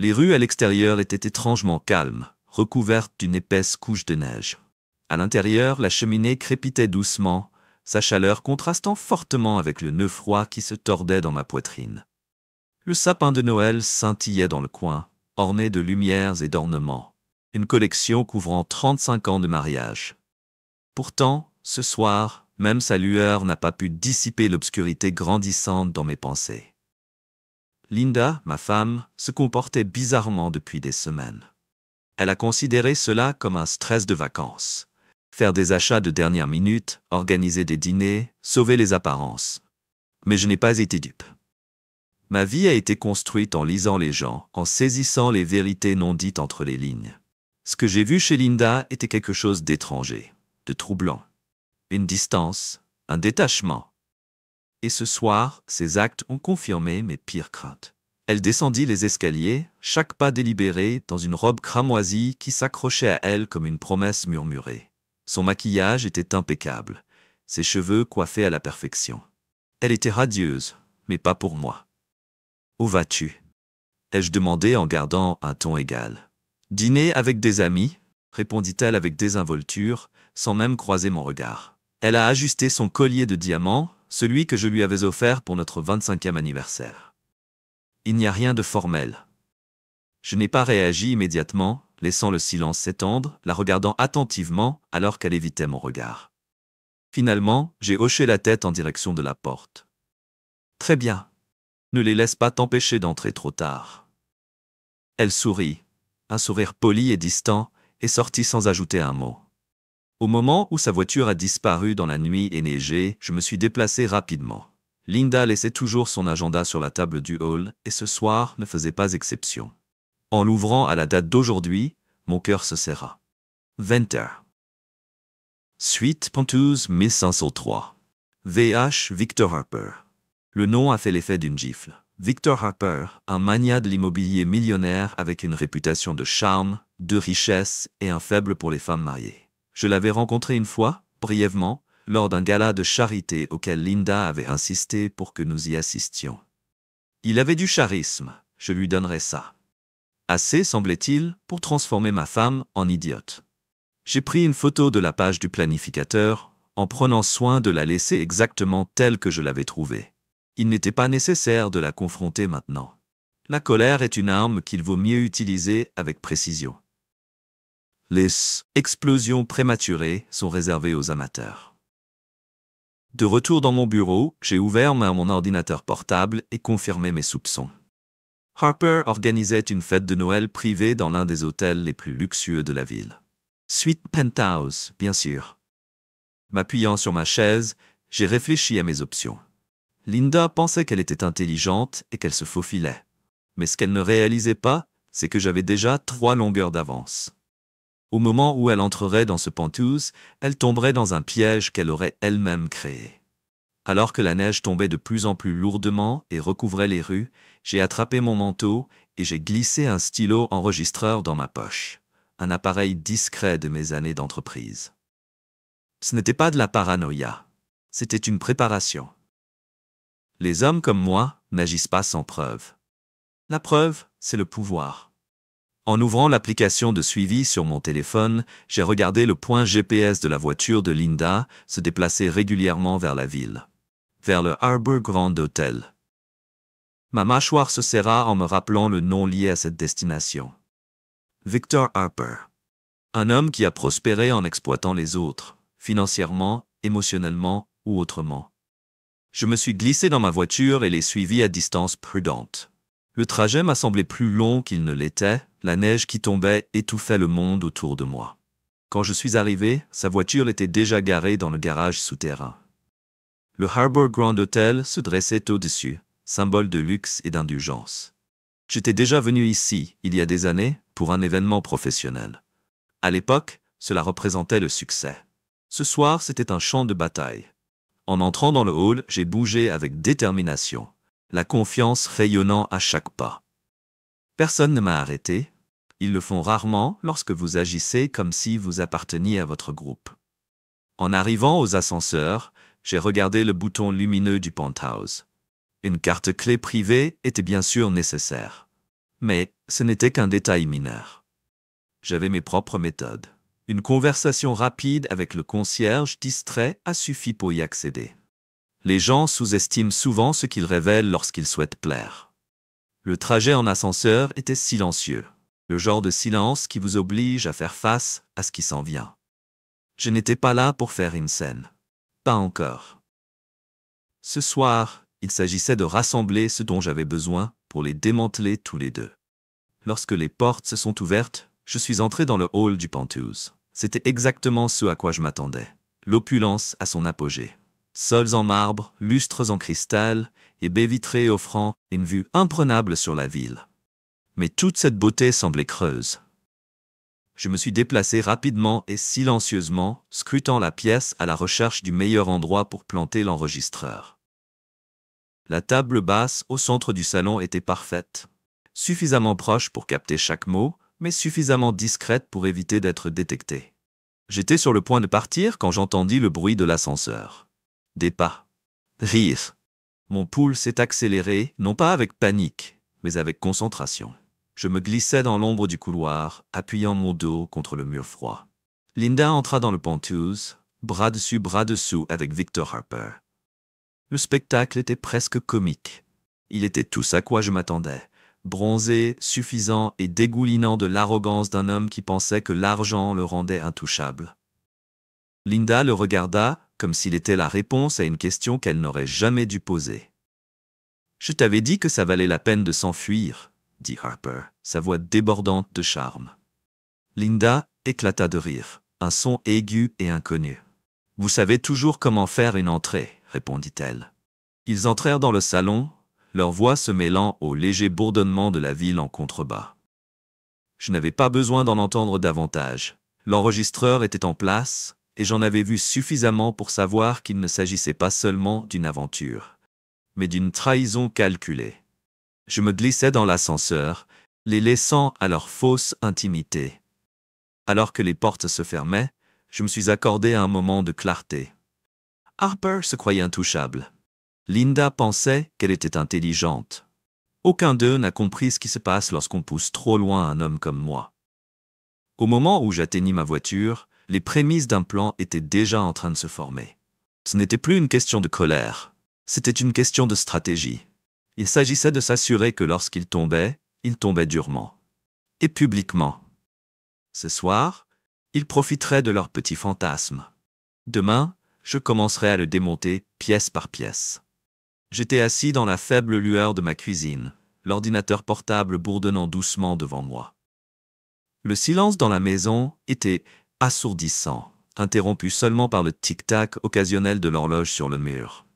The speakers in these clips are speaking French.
Les rues à l'extérieur étaient étrangement calmes, recouvertes d'une épaisse couche de neige. À l'intérieur, la cheminée crépitait doucement, sa chaleur contrastant fortement avec le nœud froid qui se tordait dans ma poitrine. Le sapin de Noël scintillait dans le coin, orné de lumières et d'ornements, une collection couvrant 35 ans de mariage. Pourtant, ce soir, même sa lueur n'a pas pu dissiper l'obscurité grandissante dans mes pensées. Linda, ma femme, se comportait bizarrement depuis des semaines. Elle a considéré cela comme un stress de vacances. Faire des achats de dernière minute, organiser des dîners, sauver les apparences. Mais je n'ai pas été dupe. Ma vie a été construite en lisant les gens, en saisissant les vérités non dites entre les lignes. Ce que j'ai vu chez Linda était quelque chose d'étranger, de troublant. Une distance, un détachement. Et ce soir, ses actes ont confirmé mes pires craintes. Elle descendit les escaliers, chaque pas délibéré, dans une robe cramoisie qui s'accrochait à elle comme une promesse murmurée. Son maquillage était impeccable, ses cheveux coiffés à la perfection. Elle était radieuse, mais pas pour moi. « Où vas-tu » ai-je demandé en gardant un ton égal. « Dîner avec des amis » répondit-elle avec désinvolture, sans même croiser mon regard. Elle a ajusté son collier de diamants, celui que je lui avais offert pour notre 25e anniversaire. Il n'y a rien de formel. Je n'ai pas réagi immédiatement, laissant le silence s'étendre, la regardant attentivement alors qu'elle évitait mon regard. Finalement, j'ai hoché la tête en direction de la porte. « Très bien. Ne les laisse pas t'empêcher d'entrer trop tard. » Elle sourit, un sourire poli et distant, et sortit sans ajouter un mot. Au moment où sa voiture a disparu dans la nuit enneigée, je me suis déplacé rapidement. Linda laissait toujours son agenda sur la table du hall, et ce soir ne faisait pas exception. En l'ouvrant à la date d'aujourd'hui, mon cœur se serra. 20h. Suite Pontouse 1503. VH Victor Harper. Le nom a fait l'effet d'une gifle. Victor Harper, un magnat de l'immobilier millionnaire avec une réputation de charme, de richesse et un faible pour les femmes mariées. Je l'avais rencontré une fois, brièvement, lors d'un gala de charité auquel Linda avait insisté pour que nous y assistions. Il avait du charisme, je lui donnerais ça. Assez, semblait-il, pour transformer ma femme en idiote. J'ai pris une photo de la page du planificateur, en prenant soin de la laisser exactement telle que je l'avais trouvée. Il n'était pas nécessaire de la confronter maintenant. La colère est une arme qu'il vaut mieux utiliser avec précision. Les explosions prématurées sont réservées aux amateurs. De retour dans mon bureau, j'ai ouvert mon ordinateur portable et confirmé mes soupçons. Harper organisait une fête de Noël privée dans l'un des hôtels les plus luxueux de la ville. Suite Penthouse, bien sûr. M'appuyant sur ma chaise, j'ai réfléchi à mes options. Linda pensait qu'elle était intelligente et qu'elle se faufilait. Mais ce qu'elle ne réalisait pas, c'est que j'avais déjà 3 longueurs d'avance. Au moment où elle entrerait dans ce Penthouse, elle tomberait dans un piège qu'elle aurait elle-même créé. Alors que la neige tombait de plus en plus lourdement et recouvrait les rues, j'ai attrapé mon manteau et j'ai glissé un stylo enregistreur dans ma poche, un appareil discret de mes années d'entreprise. Ce n'était pas de la paranoïa, c'était une préparation. Les hommes comme moi n'agissent pas sans preuve. La preuve, c'est le pouvoir. En ouvrant l'application de suivi sur mon téléphone, j'ai regardé le point GPS de la voiture de Linda se déplacer régulièrement vers la ville, vers le Harbour Grand Hotel. Ma mâchoire se serra en me rappelant le nom lié à cette destination. Victor Harper. Un homme qui a prospéré en exploitant les autres, financièrement, émotionnellement ou autrement. Je me suis glissé dans ma voiture et l'ai suivi à distance prudente. Le trajet m'a semblé plus long qu'il ne l'était, la neige qui tombait étouffait le monde autour de moi. Quand je suis arrivé, sa voiture était déjà garée dans le garage souterrain. Le Harbour Grand Hotel se dressait au-dessus, symbole de luxe et d'indulgence. J'étais déjà venu ici, il y a des années, pour un événement professionnel. À l'époque, cela représentait le succès. Ce soir, c'était un champ de bataille. En entrant dans le hall, j'ai bougé avec détermination, la confiance rayonnant à chaque pas. Personne ne m'a arrêté. Ils le font rarement lorsque vous agissez comme si vous apparteniez à votre groupe. En arrivant aux ascenseurs, j'ai regardé le bouton lumineux du penthouse. Une carte clé privée était bien sûr nécessaire. Mais Ce n'était qu'un détail mineur. J'avais mes propres méthodes. Une conversation rapide avec le concierge distrait a suffi pour y accéder. Les gens sous-estiment souvent ce qu'ils révèlent lorsqu'ils souhaitent plaire. Le trajet en ascenseur était silencieux, le genre de silence qui vous oblige à faire face à ce qui s'en vient. Je n'étais pas là pour faire une scène. Pas encore. Ce soir, il s'agissait de rassembler ce dont j'avais besoin pour les démanteler tous les deux. Lorsque les portes se sont ouvertes, je suis entré dans le hall du penthouse. C'était exactement ce à quoi je m'attendais. L'opulence à son apogée. Sols en marbre, lustres en cristal et baies vitrées offrant une vue imprenable sur la ville. Mais toute cette beauté semblait creuse. Je me suis déplacé rapidement et silencieusement, scrutant la pièce à la recherche du meilleur endroit pour planter l'enregistreur. La table basse au centre du salon était parfaite, suffisamment proche pour capter chaque mot, mais suffisamment discrète pour éviter d'être détectée. J'étais sur le point de partir quand j'entendis le bruit de l'ascenseur. Des pas. Rire. Mon pouls s'est accéléré, non pas avec panique, mais avec concentration. Je me glissais dans l'ombre du couloir, appuyant mon dos contre le mur froid. Linda entra dans le penthouse, bras dessus, bras dessous avec Victor Harper. Le spectacle était presque comique. Il était tout ce à quoi je m'attendais. Bronzé, suffisant et dégoulinant de l'arrogance d'un homme qui pensait que l'argent le rendait intouchable. Linda le regarda comme s'il était la réponse à une question qu'elle n'aurait jamais dû poser. « Je t'avais dit que ça valait la peine de s'enfuir, » dit Harper, sa voix débordante de charme. Linda éclata de rire, un son aigu et inconnu. « Vous savez toujours comment faire une entrée, » répondit-elle. Ils entrèrent dans le salon, leur voix se mêlant au léger bourdonnement de la ville en contrebas. Je n'avais pas besoin d'en entendre davantage. L'enregistreur était en place, et j'en avais vu suffisamment pour savoir qu'il ne s'agissait pas seulement d'une aventure, mais d'une trahison calculée. Je me glissais dans l'ascenseur, les laissant à leur fausse intimité. Alors que les portes se fermaient, je me suis accordé un moment de clarté. Harper se croyait intouchable. Linda pensait qu'elle était intelligente. Aucun d'eux n'a compris ce qui se passe lorsqu'on pousse trop loin un homme comme moi. Au moment où j'atteignis ma voiture, les prémices d'un plan étaient déjà en train de se former. Ce n'était plus une question de colère, c'était une question de stratégie. Il s'agissait de s'assurer que lorsqu'ils tombaient, ils tombaient durement. Et publiquement. Ce soir, ils profiteraient de leur petit fantasme. Demain, je commencerai à le démonter pièce par pièce. J'étais assis dans la faible lueur de ma cuisine, l'ordinateur portable bourdonnant doucement devant moi. Le silence dans la maison était assourdissant, interrompu seulement par le tic-tac occasionnel de l'horloge sur le mur.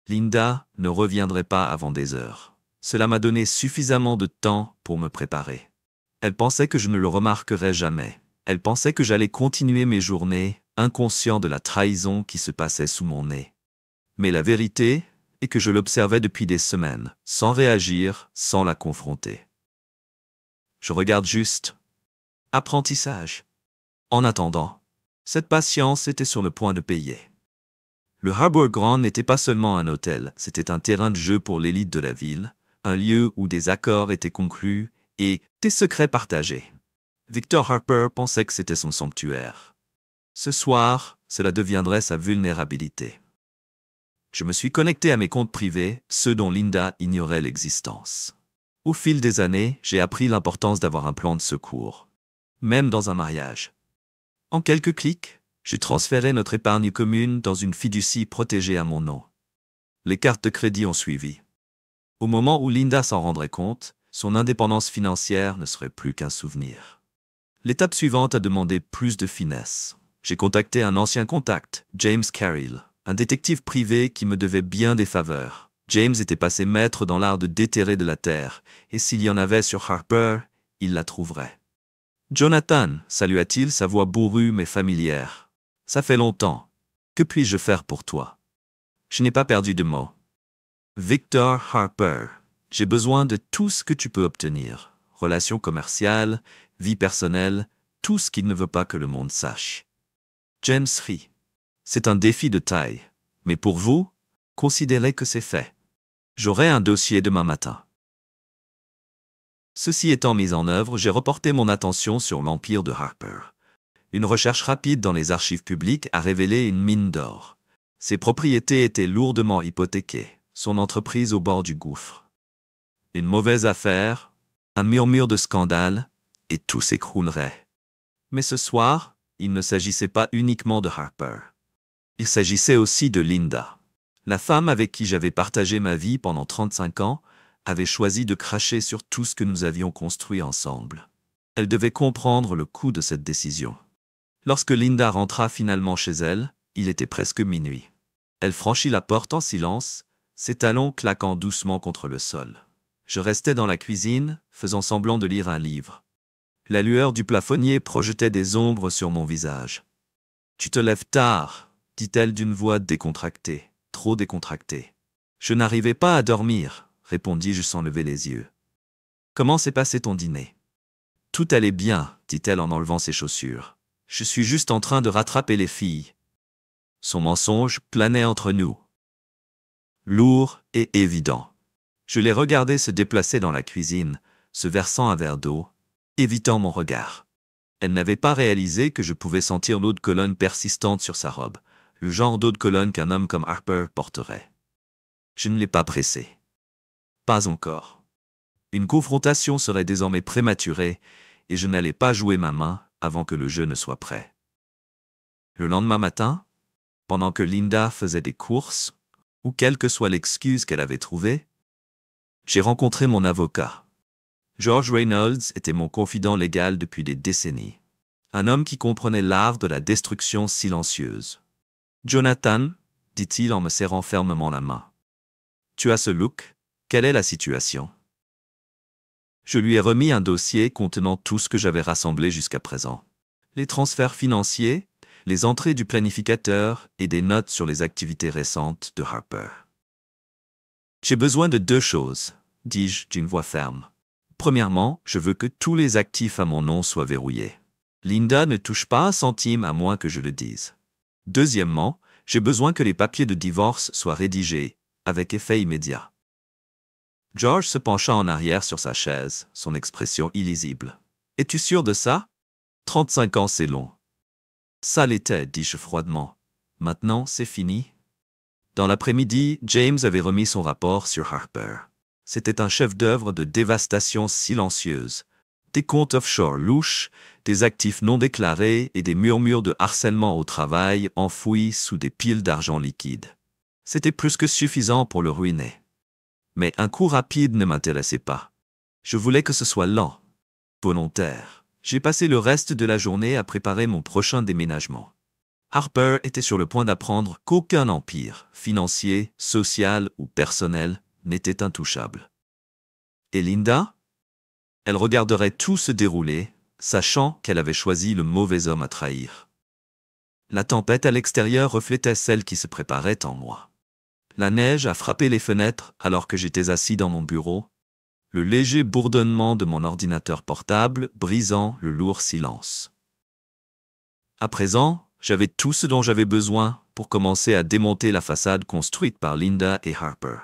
Linda ne reviendrait pas avant des heures. Cela m'a donné suffisamment de temps pour me préparer. Elle pensait que je ne le remarquerais jamais. Elle pensait que j'allais continuer mes journées, inconscient de la trahison qui se passait sous mon nez. Mais la vérité est que je l'observais depuis des semaines, sans réagir, sans la confronter. Je regarde juste. Apprentissage. En attendant, cette patience était sur le point de payer. Le Harbour Grand n'était pas seulement un hôtel, c'était un terrain de jeu pour l'élite de la ville, un lieu où des accords étaient conclus et des secrets partagés. Victor Harper pensait que c'était son sanctuaire. Ce soir, cela deviendrait sa vulnérabilité. Je me suis connecté à mes comptes privés, ceux dont Linda ignorait l'existence. Au fil des années, j'ai appris l'importance d'avoir un plan de secours, même dans un mariage. En quelques clics, j'ai transféré notre épargne commune dans une fiducie protégée à mon nom. Les cartes de crédit ont suivi. Au moment où Linda s'en rendrait compte, son indépendance financière ne serait plus qu'un souvenir. L'étape suivante a demandé plus de finesse. J'ai contacté un ancien contact, James Carrill, un détective privé qui me devait bien des faveurs. James était passé maître dans l'art de déterrer de la terre, et s'il y en avait sur Harper, il la trouverait. « Jonathan » salua-t-il, sa voix bourrue mais familière. « Ça fait longtemps. Que puis-je faire pour toi ?» Je n'ai pas perdu de mots. « Victor Harper, j'ai besoin de tout ce que tu peux obtenir. Relations commerciales, vie personnelle, tout ce qu'il ne veut pas que le monde sache. » James rit. « C'est un défi de taille. Mais pour vous, considérez que c'est fait. J'aurai un dossier demain matin. » Ceci étant mis en œuvre, j'ai reporté mon attention sur l'empire de Harper. Une recherche rapide dans les archives publiques a révélé une mine d'or. Ses propriétés étaient lourdement hypothéquées, son entreprise au bord du gouffre. Une mauvaise affaire, un murmure de scandale, et tout s'écroulerait. Mais ce soir, il ne s'agissait pas uniquement de Harper. Il s'agissait aussi de Linda. La femme avec qui j'avais partagé ma vie pendant 35 ans avait choisi de cracher sur tout ce que nous avions construit ensemble. Elle devait comprendre le coût de cette décision. Lorsque Linda rentra finalement chez elle, il était presque minuit. Elle franchit la porte en silence, ses talons claquant doucement contre le sol. Je restais dans la cuisine, faisant semblant de lire un livre. La lueur du plafonnier projetait des ombres sur mon visage. « Tu te lèves tard », dit-elle d'une voix décontractée, trop décontractée. Je n'arrivais pas à dormir, répondis-je sans lever les yeux. Comment s'est passé ton dîner? Tout allait bien, dit-elle en enlevant ses chaussures. Je suis juste en train de rattraper les filles. Son mensonge planait entre nous. Lourd et évident. Je les regardais se déplacer dans la cuisine, se versant un verre d'eau, évitant mon regard. Elle n'avait pas réalisé que je pouvais sentir l'eau de Cologne persistante sur sa robe, le genre d'eau de Cologne qu'un homme comme Harper porterait. Je ne l'ai pas pressée. Pas encore. Une confrontation serait désormais prématurée et je n'allais pas jouer ma main avant que le jeu ne soit prêt. Le lendemain matin, pendant que Linda faisait des courses, ou quelle que soit l'excuse qu'elle avait trouvée, j'ai rencontré mon avocat. George Reynolds était mon confident légal depuis des décennies. Un homme qui comprenait l'art de la destruction silencieuse. « Jonathan, dit-il en me serrant fermement la main. Tu as ce look, quelle est la situation? » Je lui ai remis un dossier contenant tout ce que j'avais rassemblé jusqu'à présent. Les transferts financiers, les entrées du planificateur et des notes sur les activités récentes de Harper. « J'ai besoin de 2 choses, dis-je d'une voix ferme. Premièrement, je veux que tous les actifs à mon nom soient verrouillés. Linda ne touche pas un centime à moins que je le dise. Deuxièmement, j'ai besoin que les papiers de divorce soient rédigés, avec effet immédiat. » George se pencha en arrière sur sa chaise, son expression illisible. « Es-tu sûr de ça? 35 ans, c'est long. » Ça l'était, dis-je froidement. Maintenant, c'est fini. Dans l'après-midi, James avait remis son rapport sur Harper. C'était un chef-d'œuvre de dévastation silencieuse. Des comptes offshore louches, des actifs non déclarés et des murmures de harcèlement au travail enfouis sous des piles d'argent liquide. C'était plus que suffisant pour le ruiner. Mais un coup rapide ne m'intéressait pas. Je voulais que ce soit lent, volontaire. J'ai passé le reste de la journée à préparer mon prochain déménagement. Harper était sur le point d'apprendre qu'aucun empire, financier, social ou personnel, n'était intouchable. Et Linda? Elle regarderait tout se dérouler, sachant qu'elle avait choisi le mauvais homme à trahir. La tempête à l'extérieur reflétait celle qui se préparait en moi. La neige a frappé les fenêtres alors que j'étais assis dans mon bureau, le léger bourdonnement de mon ordinateur portable brisant le lourd silence. À présent, j'avais tout ce dont j'avais besoin pour commencer à démonter la façade construite par Linda et Harper.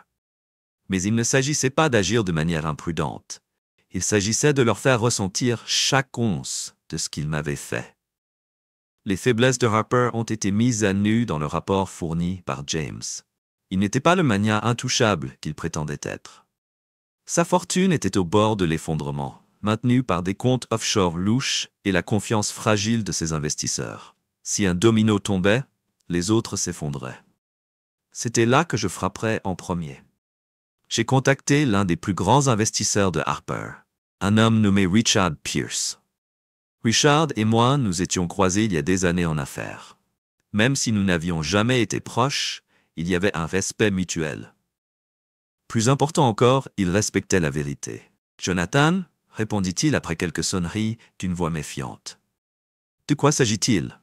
Mais il ne s'agissait pas d'agir de manière imprudente. Il s'agissait de leur faire ressentir chaque once de ce qu'ils m'avaient fait. Les faiblesses de Harper ont été mises à nu dans le rapport fourni par James. Il n'était pas le magnat intouchable qu'il prétendait être. Sa fortune était au bord de l'effondrement, maintenue par des comptes offshore louches et la confiance fragile de ses investisseurs. Si un domino tombait, les autres s'effondraient. C'était là que je frapperais en premier. J'ai contacté l'un des plus grands investisseurs de Harper, un homme nommé Richard Pierce. Richard et moi nous étions croisés il y a des années en affaires. Même si nous n'avions jamais été proches, il y avait un respect mutuel. Plus important encore, il respectait la vérité. « Jonathan » répondit-il après quelques sonneries d'une voix méfiante. « De quoi s'agit-il »«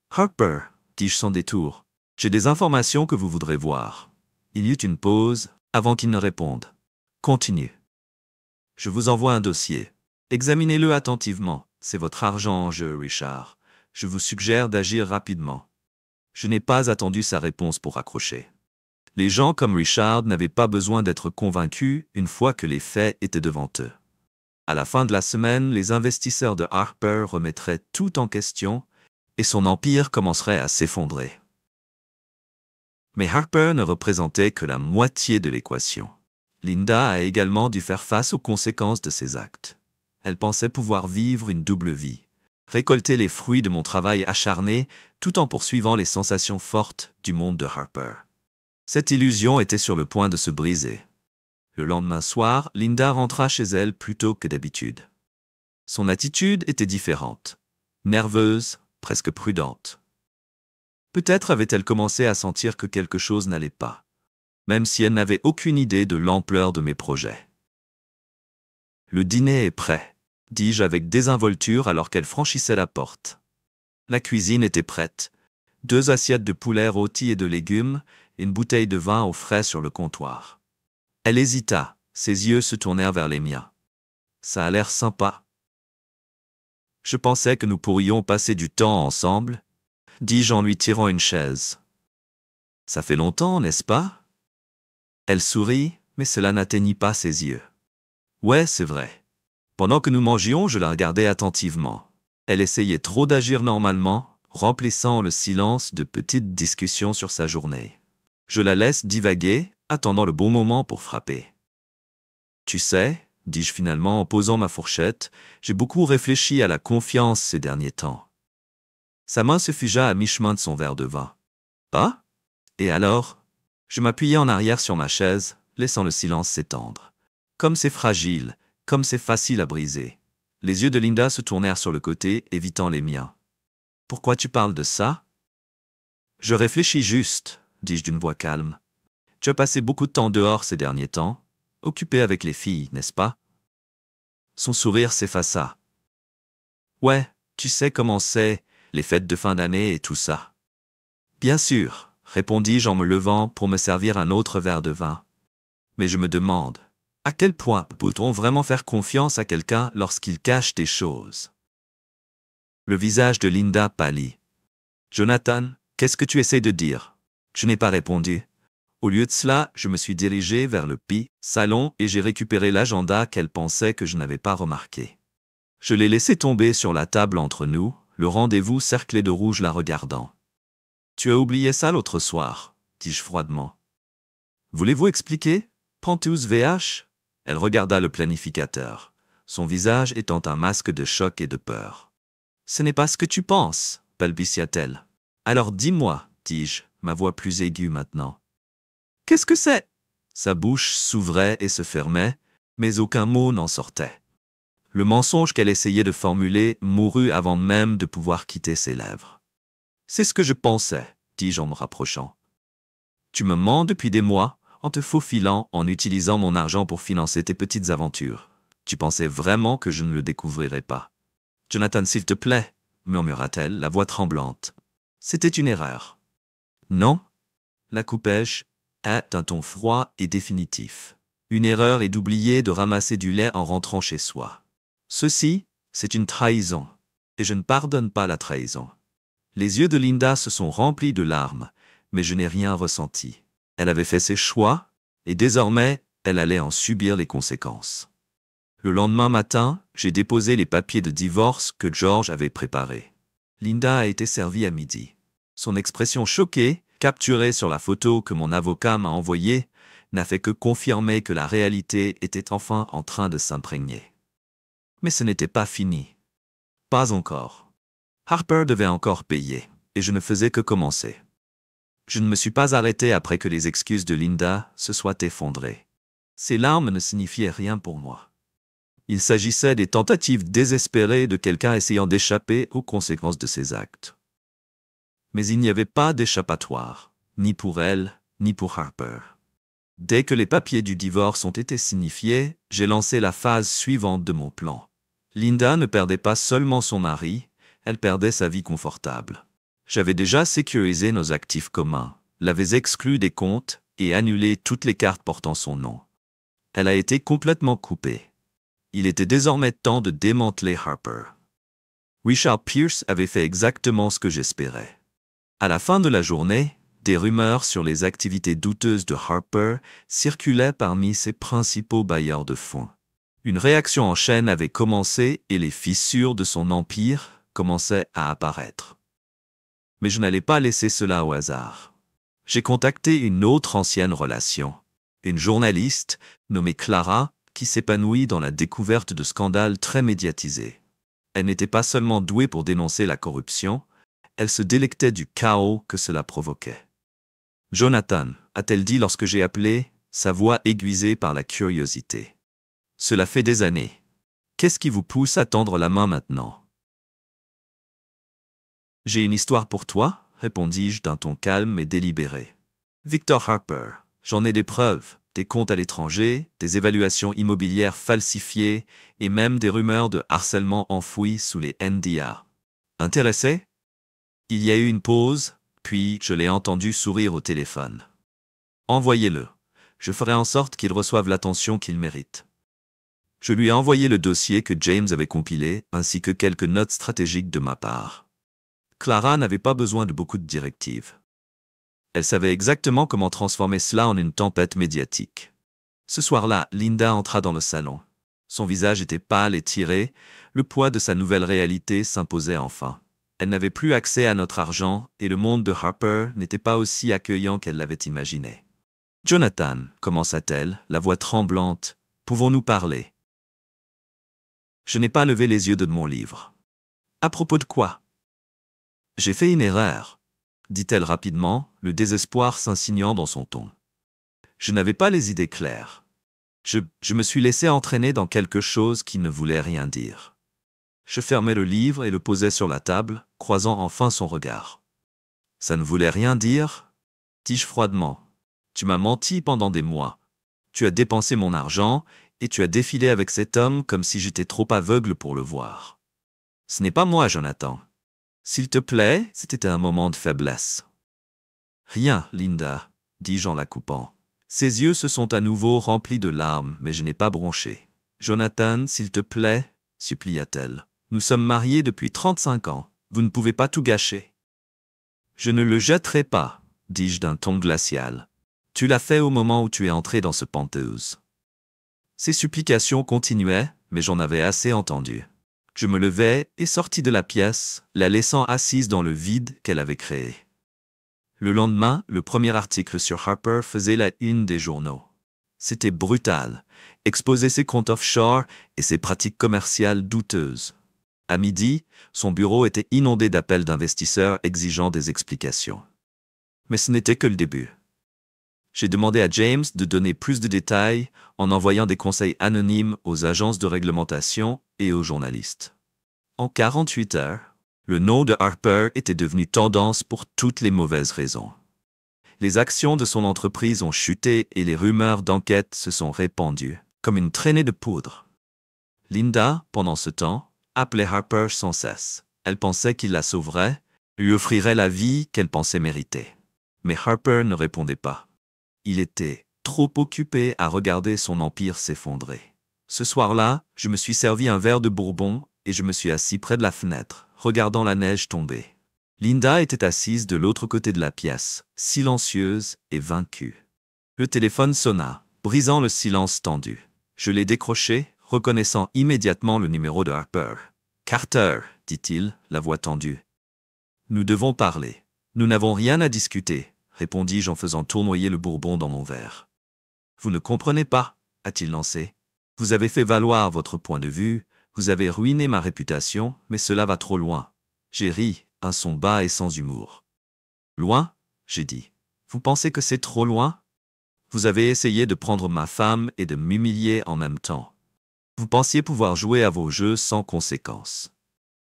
Harper » dis-je sans détour. « J'ai des informations que vous voudrez voir. » Il y eut une pause avant qu'il ne réponde. « Continue. »« Je vous envoie un dossier. Examinez-le attentivement. C'est votre argent en jeu, Richard. Je vous suggère d'agir rapidement. » Je n'ai pas attendu sa réponse pour accrocher. Les gens comme Richard n'avaient pas besoin d'être convaincus une fois que les faits étaient devant eux. À la fin de la semaine, les investisseurs de Harper remettraient tout en question et son empire commencerait à s'effondrer. Mais Harper ne représentait que la moitié de l'équation. Linda a également dû faire face aux conséquences de ses actes. Elle pensait pouvoir vivre une double vie, récolter les fruits de mon travail acharné tout en poursuivant les sensations fortes du monde de Harper. Cette illusion était sur le point de se briser. Le lendemain soir, Linda rentra chez elle plus tôt que d'habitude. Son attitude était différente, nerveuse, presque prudente. Peut-être avait-elle commencé à sentir que quelque chose n'allait pas, même si elle n'avait aucune idée de l'ampleur de mes projets. « Le dîner est prêt », dis-je avec désinvolture alors qu'elle franchissait la porte. La cuisine était prête. 2 assiettes de poulet rôti et de légumes, et une bouteille de vin au frais sur le comptoir. Elle hésita, ses yeux se tournèrent vers les miens. Ça a l'air sympa. Je pensais que nous pourrions passer du temps ensemble, dis-je en lui tirant une chaise. Ça fait longtemps, n'est-ce pas? Elle sourit, mais cela n'atteignit pas ses yeux. Ouais, c'est vrai. Pendant que nous mangions, je la regardais attentivement. Elle essayait trop d'agir normalement, remplissant le silence de petites discussions sur sa journée. Je la laisse divaguer, attendant le bon moment pour frapper. Tu sais, dis-je finalement en posant ma fourchette, j'ai beaucoup réfléchi à la confiance ces derniers temps. Sa main se figea à mi-chemin de son verre de vin. Ah? Et alors? Je m'appuyai en arrière sur ma chaise, laissant le silence s'étendre. Comme c'est fragile, comme c'est facile à briser. Les yeux de Linda se tournèrent sur le côté, évitant les miens. Pourquoi tu parles de ça? Je réfléchis juste, dis-je d'une voix calme. Tu as passé beaucoup de temps dehors ces derniers temps, occupé avec les filles, n'est-ce pas? Son sourire s'effaça. Ouais, tu sais comment c'est, les fêtes de fin d'année et tout ça. Bien sûr, répondis-je en me levant pour me servir un autre verre de vin. Mais je me demande, à quel point peut-on vraiment faire confiance à quelqu'un lorsqu'il cache des choses? Le visage de Linda pâlit. Jonathan, qu'est-ce que tu essaies de dire? Je n'ai pas répondu. Au lieu de cela, je me suis dirigé vers le salon et j'ai récupéré l'agenda qu'elle pensait que je n'avais pas remarqué. Je l'ai laissé tomber sur la table entre nous, le rendez-vous cerclé de rouge la regardant. Tu as oublié ça l'autre soir, dis-je froidement. Voulez-vous expliquer? Pantouz VH? Elle regarda le planificateur, son visage étant un masque de choc et de peur. Ce n'est pas ce que tu penses, balbutia-t-elle. Alors dis-moi, dis-je, ma voix plus aiguë maintenant. Qu'est-ce que c'est? Sa bouche s'ouvrait et se fermait, mais aucun mot n'en sortait. Le mensonge qu'elle essayait de formuler mourut avant même de pouvoir quitter ses lèvres. C'est ce que je pensais, dis-je en me rapprochant. Tu me mens depuis des mois, en te faufilant, en utilisant mon argent pour financer tes petites aventures. Tu pensais vraiment que je ne le découvrirais pas. Jonathan, s'il te plaît, murmura-t-elle, la voix tremblante. C'était une erreur. Non, la coupai-je, d'un ton froid et définitif. Une erreur est d'oublier de ramasser du lait en rentrant chez soi. Ceci, c'est une trahison, et je ne pardonne pas la trahison. Les yeux de Linda se sont remplis de larmes, mais je n'ai rien ressenti. Elle avait fait ses choix, et désormais, elle allait en subir les conséquences. Le lendemain matin, j'ai déposé les papiers de divorce que George avait préparés. Linda a été servie à midi. Son expression choquée, capturée sur la photo que mon avocat m'a envoyée, n'a fait que confirmer que la réalité était enfin en train de s'imprégner. Mais ce n'était pas fini. Pas encore. Harper devait encore payer, et je ne faisais que commencer. Je ne me suis pas arrêté après que les excuses de Linda se soient effondrées. Ces larmes ne signifiaient rien pour moi. Il s'agissait des tentatives désespérées de quelqu'un essayant d'échapper aux conséquences de ses actes. Mais il n'y avait pas d'échappatoire, ni pour elle, ni pour Harper. Dès que les papiers du divorce ont été signifiés, j'ai lancé la phase suivante de mon plan. Linda ne perdait pas seulement son mari, elle perdait sa vie confortable. J'avais déjà sécurisé nos actifs communs, l'avais exclu des comptes et annulé toutes les cartes portant son nom. Elle a été complètement coupée. Il était désormais temps de démanteler Harper. Richard Pierce avait fait exactement ce que j'espérais. À la fin de la journée, des rumeurs sur les activités douteuses de Harper circulaient parmi ses principaux bailleurs de fonds. Une réaction en chaîne avait commencé et les fissures de son empire commençaient à apparaître. Mais je n'allais pas laisser cela au hasard. J'ai contacté une autre ancienne relation, une journaliste nommée Clara, qui s'épanouit dans la découverte de scandales très médiatisés. Elle n'était pas seulement douée pour dénoncer la corruption, elle se délectait du chaos que cela provoquait. « Jonathan », a-t-elle dit lorsque j'ai appelé, sa voix aiguisée par la curiosité. « Cela fait des années. Qu'est-ce qui vous pousse à tendre la main maintenant ?»« J'ai une histoire pour toi », répondis-je d'un ton calme et délibéré. « Victor Harper, j'en ai des preuves, des comptes à l'étranger, des évaluations immobilières falsifiées et même des rumeurs de harcèlement enfouies sous les NDA. Intéressé ? » Il y a eu une pause, puis je l'ai entendu sourire au téléphone. « Envoyez-le. Je ferai en sorte qu'il reçoive l'attention qu'il mérite. » Je lui ai envoyé le dossier que James avait compilé, ainsi que quelques notes stratégiques de ma part. Clara n'avait pas besoin de beaucoup de directives. Elle savait exactement comment transformer cela en une tempête médiatique. Ce soir-là, Linda entra dans le salon. Son visage était pâle et tiré, le poids de sa nouvelle réalité s'imposait enfin. Elle n'avait plus accès à notre argent et le monde de Harper n'était pas aussi accueillant qu'elle l'avait imaginé. « Jonathan », commença-t-elle, la voix tremblante, « pouvons-nous parler ?» Je n'ai pas levé les yeux de mon livre. « À propos de quoi ?»« J'ai fait une erreur, » dit-elle rapidement, le désespoir s'insinuant dans son ton. Je n'avais pas les idées claires. Je me suis laissé entraîner dans quelque chose qui ne voulait rien dire. Je fermai le livre et le posai sur la table, croisant enfin son regard. « Ça ne voulait rien dire ?» dis-je froidement. « Tu m'as menti pendant des mois. Tu as dépensé mon argent et tu as défilé avec cet homme comme si j'étais trop aveugle pour le voir. Ce n'est pas moi, Jonathan. S'il te plaît, c'était un moment de faiblesse. »« Rien, Linda, » dis-je en la coupant. Ses yeux se sont à nouveau remplis de larmes, mais je n'ai pas bronché. « Jonathan, s'il te plaît, » supplia-t-elle. « Nous sommes mariés depuis 35 ans. Vous ne pouvez pas tout gâcher. »« Je ne le jetterai pas, » dis-je d'un ton glacial. « Tu l'as fait au moment où tu es entré dans ce penthouse. » Ses supplications continuaient, mais j'en avais assez entendu. Je me levai et sortis de la pièce, la laissant assise dans le vide qu'elle avait créé. Le lendemain, le premier article sur Harper faisait la une des journaux. C'était brutal, exposer ses comptes offshore et ses pratiques commerciales douteuses. À midi, son bureau était inondé d'appels d'investisseurs exigeant des explications. Mais ce n'était que le début. J'ai demandé à James de donner plus de détails en envoyant des conseils anonymes aux agences de réglementation et aux journalistes. En 48 heures, le nom de Harper était devenu tendance pour toutes les mauvaises raisons. Les actions de son entreprise ont chuté et les rumeurs d'enquête se sont répandues, comme une traînée de poudre. Linda, pendant ce temps, appelait Harper sans cesse. Elle pensait qu'il la sauverait, lui offrirait la vie qu'elle pensait mériter. Mais Harper ne répondait pas. Il était trop occupé à regarder son empire s'effondrer. Ce soir-là, je me suis servi un verre de bourbon et je me suis assis près de la fenêtre, regardant la neige tomber. Linda était assise de l'autre côté de la pièce, silencieuse et vaincue. Le téléphone sonna, brisant le silence tendu. Je l'ai décroché, reconnaissant immédiatement le numéro de Harper. « Carter », dit-il, la voix tendue. « Nous devons parler. Nous n'avons rien à discuter, » répondis-je en faisant tournoyer le bourbon dans mon verre. « Vous ne comprenez pas, » a-t-il lancé. « Vous avez fait valoir votre point de vue, vous avez ruiné ma réputation, mais cela va trop loin. » J'ai ri, un son bas et sans humour. « Loin ?» j'ai dit. « Vous pensez que c'est trop loin ? Vous avez essayé de prendre ma femme et de m'humilier en même temps. Vous pensiez pouvoir jouer à vos jeux sans conséquence.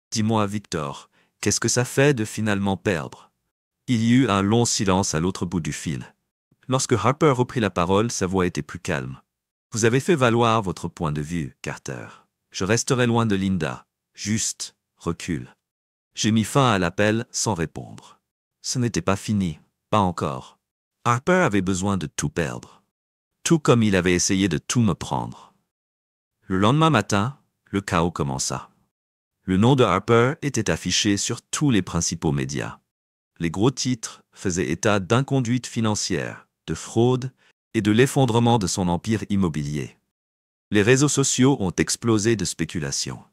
Dis-moi, Victor, qu'est-ce que ça fait de finalement perdre ?» Il y eut un long silence à l'autre bout du fil. Lorsque Harper reprit la parole, sa voix était plus calme. « Vous avez fait valoir votre point de vue, Carter. Je resterai loin de Linda. Juste, recule. » J'ai mis fin à l'appel sans répondre. Ce n'était pas fini, pas encore. Harper avait besoin de tout perdre. Tout comme il avait essayé de tout me prendre. Le lendemain matin, le chaos commença. Le nom de Harper était affiché sur tous les principaux médias. Les gros titres faisaient état d'inconduite financière, de fraude et de l'effondrement de son empire immobilier. Les réseaux sociaux ont explosé de spéculation.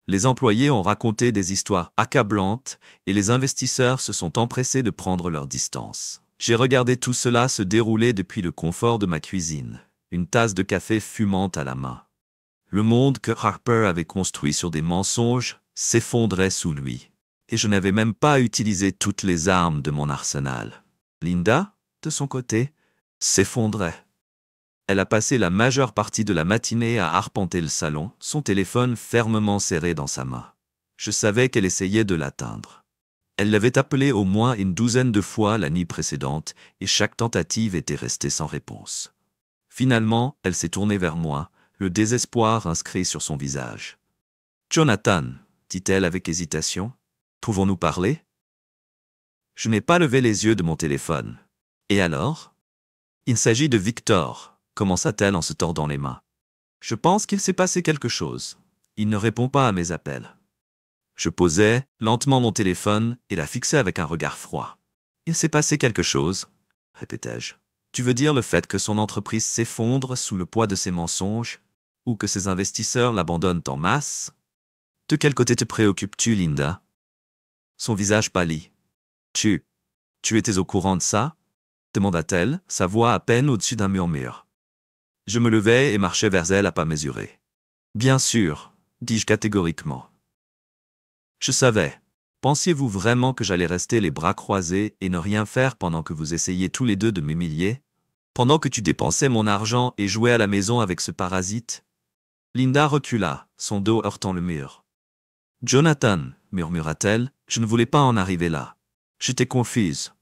Les employés ont raconté des histoires accablantes et les investisseurs se sont empressés de prendre leur distance. J'ai regardé tout cela se dérouler depuis le confort de ma cuisine, une tasse de café fumante à la main. Le monde que Harper avait construit sur des mensonges s'effondrait sous lui. Et je n'avais même pas utilisé toutes les armes de mon arsenal. Linda, de son côté, s'effondrait. Elle a passé la majeure partie de la matinée à arpenter le salon, son téléphone fermement serré dans sa main. Je savais qu'elle essayait de l'atteindre. Elle l'avait appelé au moins une douzaine de fois la nuit précédente, et chaque tentative était restée sans réponse. Finalement, elle s'est tournée vers moi, le désespoir inscrit sur son visage. « Jonathan, dit-elle avec hésitation, pouvons-nous parler ?» Je n'ai pas levé les yeux de mon téléphone. « Et alors ?»« Il s'agit de Victor, » commença-t-elle en se tordant les mains. « Je pense qu'il s'est passé quelque chose. Il ne répond pas à mes appels. » Je posai lentement mon téléphone et la fixai avec un regard froid. « Il s'est passé quelque chose ?» répétai-je. « Tu veux dire le fait que son entreprise s'effondre sous le poids de ses mensonges, ou que ses investisseurs l'abandonnent en masse? De quel côté te préoccupes-tu, Linda ?» Son visage pâlit. « Tu étais au courant de ça ?» demanda-t-elle, sa voix à peine au-dessus d'un murmure. Je me levai et marchai vers elle à pas mesurés. « Bien sûr, dis-je catégoriquement. Je savais. Pensiez-vous vraiment que j'allais rester les bras croisés et ne rien faire pendant que vous essayiez tous les deux de m'humilier? Pendant que tu dépensais mon argent et jouais à la maison avec ce parasite ?» Linda recula, son dos heurtant le mur. « Jonathan, murmura-t-elle, je ne voulais pas en arriver là. J'étais confuse. »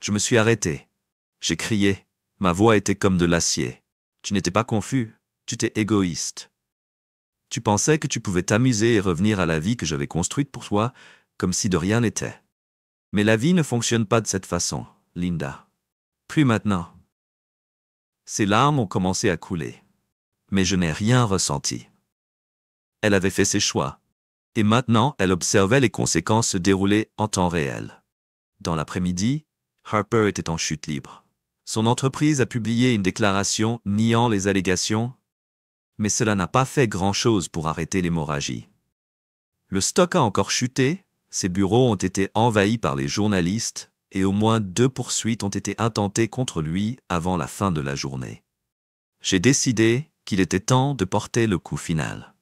Je me suis arrêté. J'ai crié. Ma voix était comme de l'acier. « Tu n'étais pas confus, tu étais égoïste. Tu pensais que tu pouvais t'amuser et revenir à la vie que j'avais construite pour toi, comme si de rien n'était. Mais la vie ne fonctionne pas de cette façon, Linda. Plus maintenant. » Ses larmes ont commencé à couler. Mais je n'ai rien ressenti. Elle avait fait ses choix. Et maintenant, elle observait les conséquences se dérouler en temps réel. Dans l'après-midi, Harper était en chute libre. Son entreprise a publié une déclaration niant les allégations, mais cela n'a pas fait grand-chose pour arrêter l'hémorragie. Le stock a encore chuté, ses bureaux ont été envahis par les journalistes, et au moins 2 poursuites ont été intentées contre lui avant la fin de la journée. J'ai décidé qu'il était temps de porter le coup final.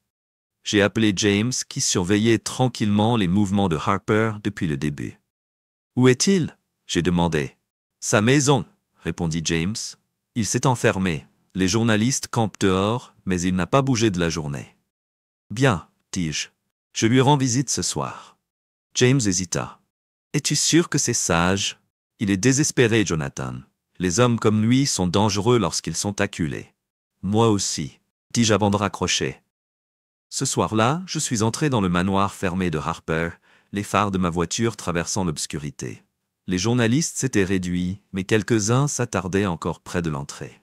J'ai appelé James qui surveillait tranquillement les mouvements de Harper depuis le début. « Où est-il » j'ai demandé. « Sa maison » répondit James. « Il s'est enfermé. Les journalistes campent dehors, mais il n'a pas bougé de la journée. »« Bien, dis-je. Je lui rends visite ce soir. » James hésita. « Es-tu sûr que c'est sage ? Il est désespéré, Jonathan. Les hommes comme lui sont dangereux lorsqu'ils sont acculés. »« Moi aussi, » dis-je avant de raccrocher. Ce soir-là, je suis entré dans le manoir fermé de Harper, les phares de ma voiture traversant l'obscurité. Les journalistes s'étaient réduits, mais quelques-uns s'attardaient encore près de l'entrée.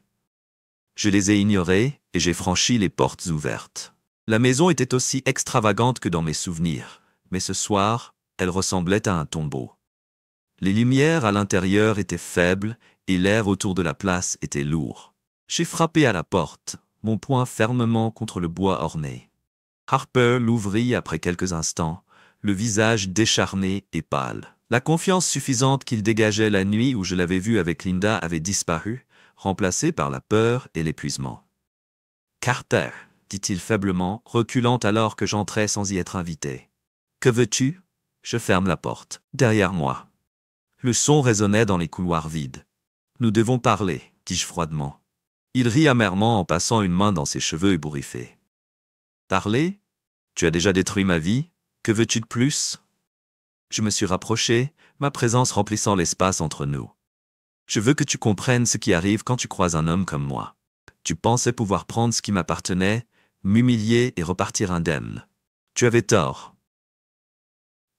Je les ai ignorés et j'ai franchi les portes ouvertes. La maison était aussi extravagante que dans mes souvenirs, mais ce soir, elle ressemblait à un tombeau. Les lumières à l'intérieur étaient faibles et l'air autour de la place était lourd. J'ai frappé à la porte, mon poing fermement contre le bois orné. Harper l'ouvrit après quelques instants, le visage décharné et pâle. La confiance suffisante qu'il dégageait la nuit où je l'avais vu avec Linda avait disparu, remplacée par la peur et l'épuisement. « Carter, » dit-il faiblement, reculant alors que j'entrais sans y être invité. « Que veux-tu » Je ferme la porte, derrière moi. Le son résonnait dans les couloirs vides. « Nous devons parler, » dis-je froidement. Il rit amèrement en passant une main dans ses cheveux ébouriffés. « Parler ? Tu as déjà détruit ma vie, que veux-tu de plus ?» Je me suis rapproché, ma présence remplissant l'espace entre nous. « Je veux que tu comprennes ce qui arrive quand tu croises un homme comme moi. Tu pensais pouvoir prendre ce qui m'appartenait, m'humilier et repartir indemne. Tu avais tort. »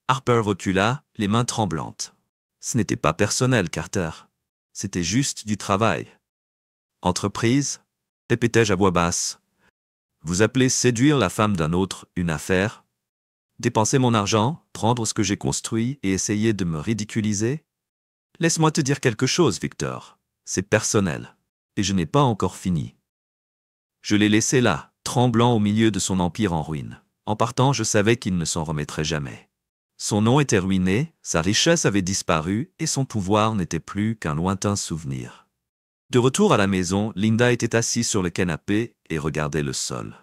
Harper recula, les mains tremblantes. « Ce n'était pas personnel, Carter. C'était juste du travail. »« Entreprise ?» répétai-je à voix basse. « Vous appelez séduire la femme d'un autre une affaire ? Dépenser mon argent, prendre ce que j'ai construit et essayer de me ridiculiser? Laisse-moi te dire quelque chose, Victor. C'est personnel. Et je n'ai pas encore fini. » Je l'ai laissé là, tremblant au milieu de son empire en ruine. En partant, je savais qu'il ne s'en remettrait jamais. Son nom était ruiné, sa richesse avait disparu et son pouvoir n'était plus qu'un lointain souvenir. De retour à la maison, Linda était assise sur le canapé et regardait le sol.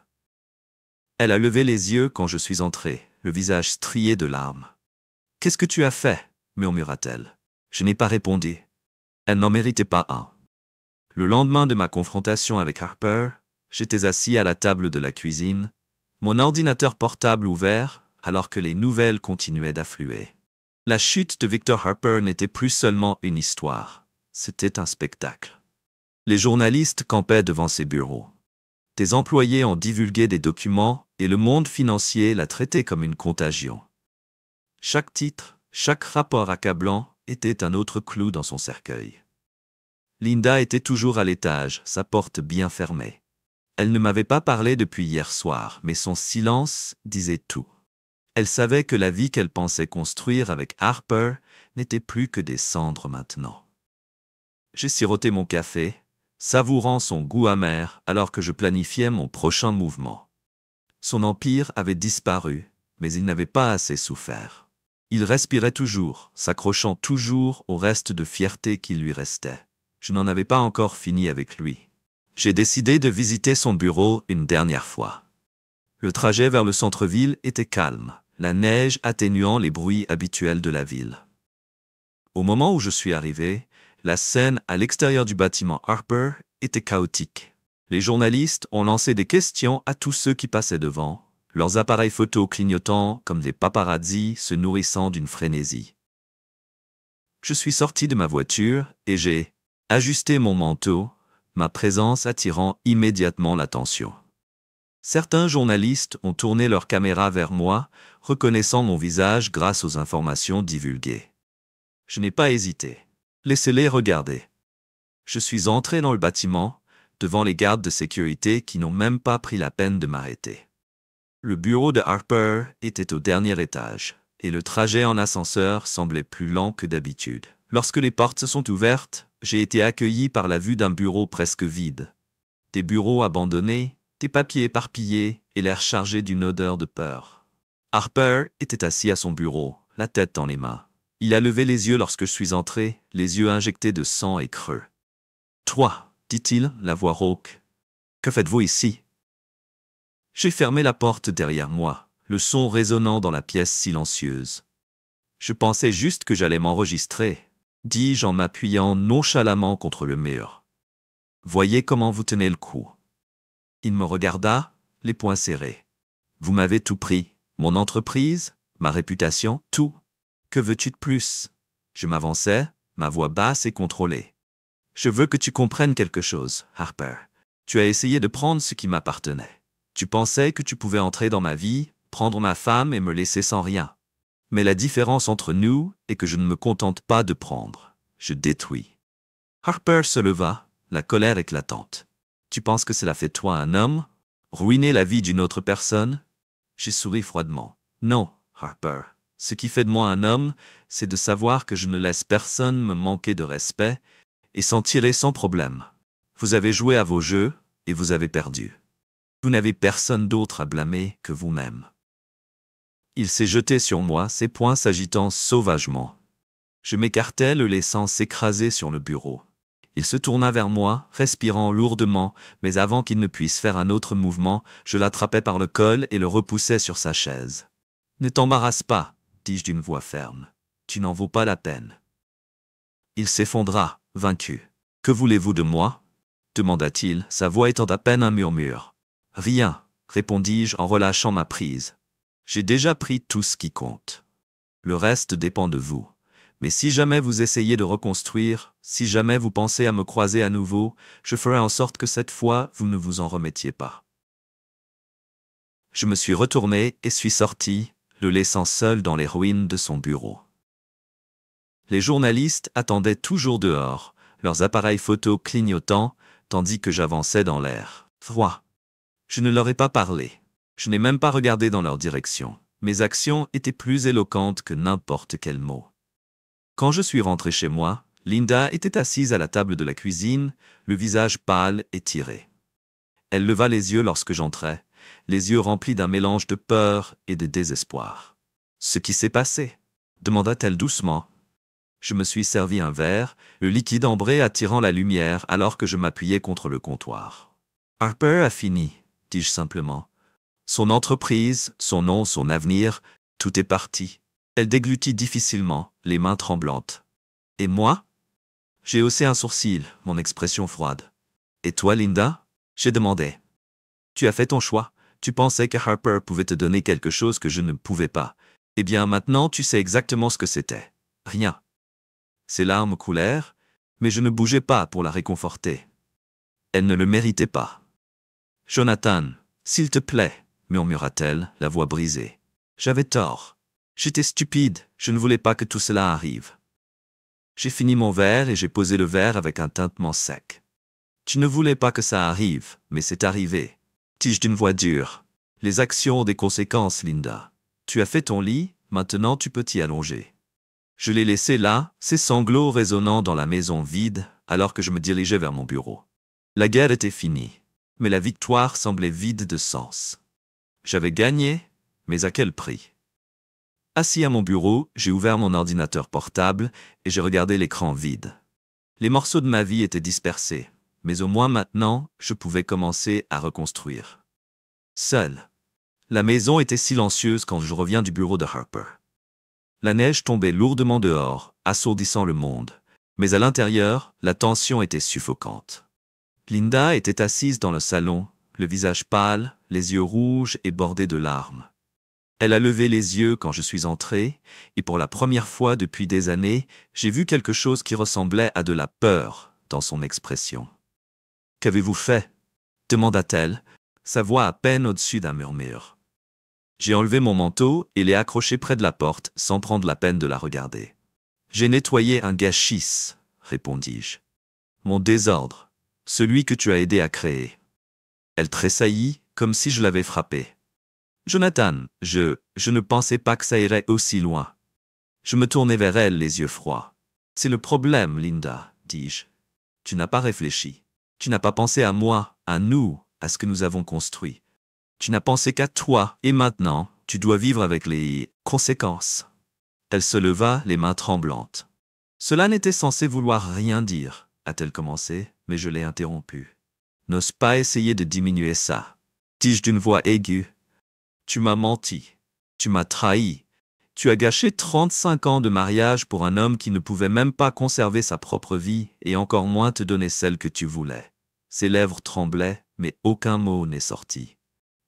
Elle a levé les yeux quand je suis entré, le visage strié de larmes. « Qu'est-ce que tu as fait ?» murmura-t-elle. Je n'ai pas répondu. Elle n'en méritait pas un. Le lendemain de ma confrontation avec Harper, j'étais assis à la table de la cuisine, mon ordinateur portable ouvert, alors que les nouvelles continuaient d'affluer. La chute de Victor Harper n'était plus seulement une histoire, c'était un spectacle. Les journalistes campaient devant ses bureaux. Des employés ont divulgué des documents et le monde financier l'a traité comme une contagion. Chaque titre, chaque rapport accablant était un autre clou dans son cercueil. Linda était toujours à l'étage, sa porte bien fermée. Elle ne m'avait pas parlé depuis hier soir, mais son silence disait tout. Elle savait que la vie qu'elle pensait construire avec Harper n'était plus que des cendres maintenant. J'ai siroté mon café, savourant son goût amer alors que je planifiais mon prochain mouvement. Son empire avait disparu, mais il n'avait pas assez souffert. Il respirait toujours, s'accrochant toujours au reste de fierté qui lui restait. Je n'en avais pas encore fini avec lui. J'ai décidé de visiter son bureau une dernière fois. Le trajet vers le centre-ville était calme, la neige atténuant les bruits habituels de la ville. Au moment où je suis arrivé, la scène à l'extérieur du bâtiment Harper était chaotique. Les journalistes ont lancé des questions à tous ceux qui passaient devant, leurs appareils photos clignotant comme des paparazzis se nourrissant d'une frénésie. Je suis sorti de ma voiture et j'ai ajusté mon manteau, ma présence attirant immédiatement l'attention. Certains journalistes ont tourné leur caméra vers moi, reconnaissant mon visage grâce aux informations divulguées. Je n'ai pas hésité. Laissez-les regarder. Je suis entré dans le bâtiment, devant les gardes de sécurité qui n'ont même pas pris la peine de m'arrêter. Le bureau de Harper était au dernier étage, et le trajet en ascenseur semblait plus lent que d'habitude. Lorsque les portes se sont ouvertes, j'ai été accueilli par la vue d'un bureau presque vide. Des bureaux abandonnés, des papiers éparpillés et l'air chargé d'une odeur de peur. Harper était assis à son bureau, la tête dans les mains. Il a levé les yeux lorsque je suis entré, les yeux injectés de sang et creux. « Toi, dit-il, la voix rauque. Que faites-vous ici ?» J'ai fermé la porte derrière moi, le son résonnant dans la pièce silencieuse. Je pensais juste que j'allais m'enregistrer, dis-je en m'appuyant nonchalamment contre le mur. Voyez comment vous tenez le coup. Il me regarda, les poings serrés. Vous m'avez tout pris, mon entreprise, ma réputation, tout. Que veux-tu de plus? Je m'avançai, ma voix basse et contrôlée. Je veux que tu comprennes quelque chose, Harper. Tu as essayé de prendre ce qui m'appartenait. Tu pensais que tu pouvais entrer dans ma vie, prendre ma femme et me laisser sans rien. Mais la différence entre nous est que je ne me contente pas de prendre. Je détruis. Harper se leva, la colère éclatante. Tu penses que cela fait toi un homme? Ruiner la vie d'une autre personne? J'ai souri froidement. Non, Harper. Ce qui fait de moi un homme, c'est de savoir que je ne laisse personne me manquer de respect et s'en tirer sans problème. Vous avez joué à vos jeux et vous avez perdu. Vous n'avez personne d'autre à blâmer que vous-même. Il s'est jeté sur moi, ses poings s'agitant sauvagement. Je m'écartai, le laissant s'écraser sur le bureau. Il se tourna vers moi, respirant lourdement, mais avant qu'il ne puisse faire un autre mouvement, je l'attrapai par le col et le repoussai sur sa chaise. « Ne t'embarrasse pas, dis-je d'une voix ferme. Tu n'en vaux pas la peine. » Il s'effondra, vaincu. « Que voulez-vous de moi ?» demanda-t-il, sa voix étant à peine un murmure. « Rien, répondis-je en relâchant ma prise. J'ai déjà pris tout ce qui compte. Le reste dépend de vous. Mais si jamais vous essayez de reconstruire, si jamais vous pensez à me croiser à nouveau, je ferai en sorte que cette fois, vous ne vous en remettiez pas. » Je me suis retourné et suis sorti, le laissant seul dans les ruines de son bureau. Les journalistes attendaient toujours dehors, leurs appareils photos clignotant, tandis que j'avançais dans l'air froid. Je ne leur ai pas parlé. Je n'ai même pas regardé dans leur direction. Mes actions étaient plus éloquentes que n'importe quel mot. Quand je suis rentré chez moi, Linda était assise à la table de la cuisine, le visage pâle et tiré. Elle leva les yeux lorsque j'entrai, les yeux remplis d'un mélange de peur et de désespoir. « Ce qui s'est passé ?» demanda-t-elle doucement. Je me suis servi un verre, le liquide ambré attirant la lumière alors que je m'appuyais contre le comptoir. « Harper a fini, dis-je simplement. Son entreprise, son nom, son avenir, tout est parti. » Elle déglutit difficilement, les mains tremblantes. « Et moi ?» J'ai haussé un sourcil, mon expression froide. « Et toi, Linda ?» j'ai demandé. « Tu as fait ton choix. Tu pensais que Harper pouvait te donner quelque chose que je ne pouvais pas. Eh bien, maintenant, tu sais exactement ce que c'était. Rien. » Ses larmes coulèrent, mais je ne bougeais pas pour la réconforter. Elle ne le méritait pas. « Jonathan, s'il te plaît, » murmura-t-elle, la voix brisée. J'avais tort. J'étais stupide, je ne voulais pas que tout cela arrive. J'ai fini mon verre et j'ai posé le verre avec un tintement sec. Tu ne voulais pas que ça arrive, mais c'est arrivé. Dis-je d'une voix dure. Les actions ont des conséquences, Linda. Tu as fait ton lit, maintenant tu peux t'y allonger. Je l'ai laissé là, ses sanglots résonnant dans la maison vide, alors que je me dirigeais vers mon bureau. La guerre était finie, mais la victoire semblait vide de sens. J'avais gagné, mais à quel prix? Assis à mon bureau, j'ai ouvert mon ordinateur portable et j'ai regardé l'écran vide. Les morceaux de ma vie étaient dispersés, mais au moins maintenant, je pouvais commencer à reconstruire. Seul. La maison était silencieuse quand je reviens du bureau de Harper. La neige tombait lourdement dehors, assourdissant le monde, mais à l'intérieur, la tension était suffocante. Linda était assise dans le salon, le visage pâle, les yeux rouges et bordés de larmes. Elle a levé les yeux quand je suis entré, et pour la première fois depuis des années, j'ai vu quelque chose qui ressemblait à de la peur dans son expression. « Qu'avez-vous fait ?» demanda-t-elle, sa voix à peine au-dessus d'un murmure. J'ai enlevé mon manteau et l'ai accroché près de la porte sans prendre la peine de la regarder. « J'ai nettoyé un gâchis, » répondis-je. « Mon désordre, celui que tu as aidé à créer. » Elle tressaillit comme si je l'avais frappée. « Jonathan, je ne pensais pas que ça irait aussi loin. » Je me tournai vers elle, les yeux froids. « C'est le problème, Linda, dis-je. Tu n'as pas réfléchi. Tu n'as pas pensé à moi, à nous, à ce que nous avons construit. Tu n'as pensé qu'à toi, et maintenant, tu dois vivre avec les conséquences. » Elle se leva, les mains tremblantes. « Cela n'était censé vouloir rien dire, » a-t-elle commencé, mais je l'ai interrompue. « N'ose pas essayer de diminuer ça, » dis-je d'une voix aiguë. « Tu m'as menti, tu m'as trahi. Tu as gâché 35 ans de mariage pour un homme qui ne pouvait même pas conserver sa propre vie et encore moins te donner celle que tu voulais. » Ses lèvres tremblaient, mais aucun mot n'est sorti.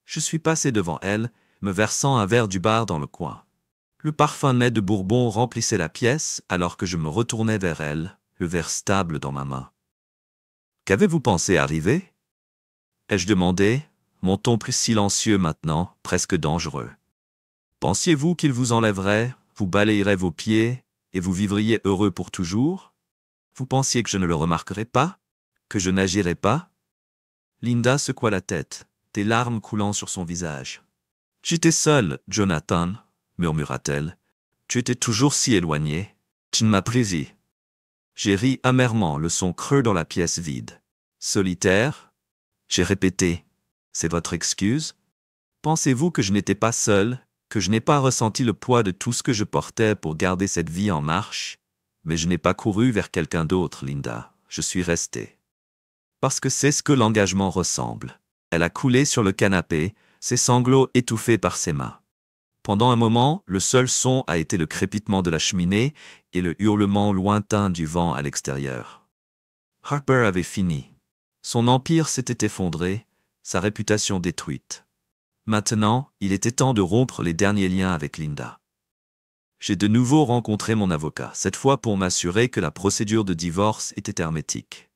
Je suis passé devant elle, me versant un verre du bar dans le coin. Le parfum net de Bourbon remplissait la pièce alors que je me retournais vers elle, le verre stable dans ma main. « Qu'avez-vous pensé arriver ?» ai-je demandé, mon ton plus silencieux maintenant, presque dangereux. « Pensiez-vous qu'il vous enlèverait, vous balayerait vos pieds, et vous vivriez heureux pour toujours? Vous pensiez que je ne le remarquerais pas? Que je n'agirais pas ?» Linda secoua la tête, des larmes coulant sur son visage. « J'étais seule, Jonathan, » murmura-t-elle. « Tu étais toujours si éloigné. Tu ne m'as plus vu. » J'ai ri amèrement, le son creux dans la pièce vide. « Solitaire ?» j'ai répété. « C'est votre excuse? Pensez-vous que je n'étais pas seule, que je n'ai pas ressenti le poids de tout ce que je portais pour garder cette vie en marche? Mais je n'ai pas couru vers quelqu'un d'autre, Linda. Je suis resté. Parce que c'est ce que l'engagement ressemble. » Elle a coulé sur le canapé, ses sanglots étouffés par ses mains. Pendant un moment, le seul son a été le crépitement de la cheminée et le hurlement lointain du vent à l'extérieur. Harper avait fini. Son empire s'était effondré, sa réputation détruite. Maintenant, il était temps de rompre les derniers liens avec Linda. J'ai de nouveau rencontré mon avocat, cette fois pour m'assurer que la procédure de divorce était hermétique.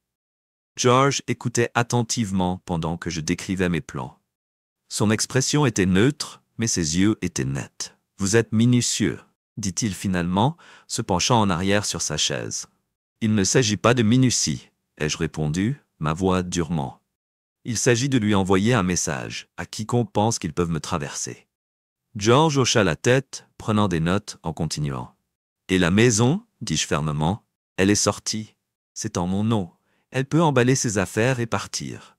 George écoutait attentivement pendant que je décrivais mes plans. Son expression était neutre, mais ses yeux étaient nets. « Vous êtes minutieux, » dit-il finalement, se penchant en arrière sur sa chaise. « Il ne s'agit pas de minutie, » ai-je répondu, ma voix durement. « Il s'agit de lui envoyer un message à quiconque pense qu'ils peuvent me traverser. » George hocha la tête, prenant des notes en continuant. « Et la maison, dis-je fermement, elle est sortie. C'est en mon nom. Elle peut emballer ses affaires et partir. »